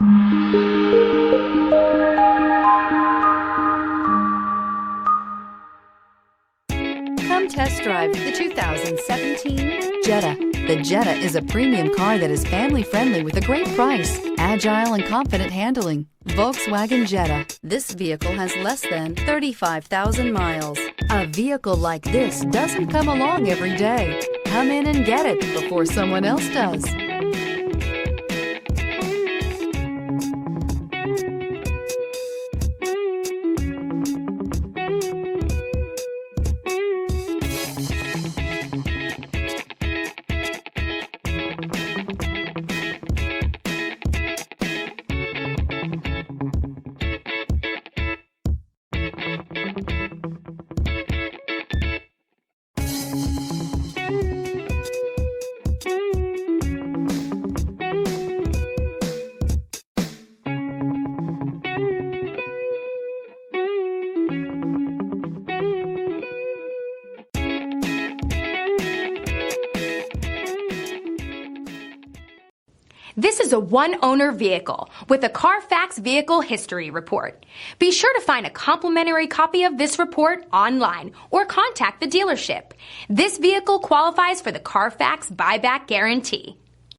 Come test drive the 2017 Jetta. The Jetta is a premium car that is family-friendly with a great price, agile and confident handling. Volkswagen Jetta. This vehicle has less than 35,000 miles. A vehicle like this doesn't come along every day. Come in and get it before someone else does. This is a one-owner vehicle with a Carfax Vehicle History Report. Be sure to find a complimentary copy of this report online or contact the dealership. This vehicle qualifies for the Carfax Buyback Guarantee.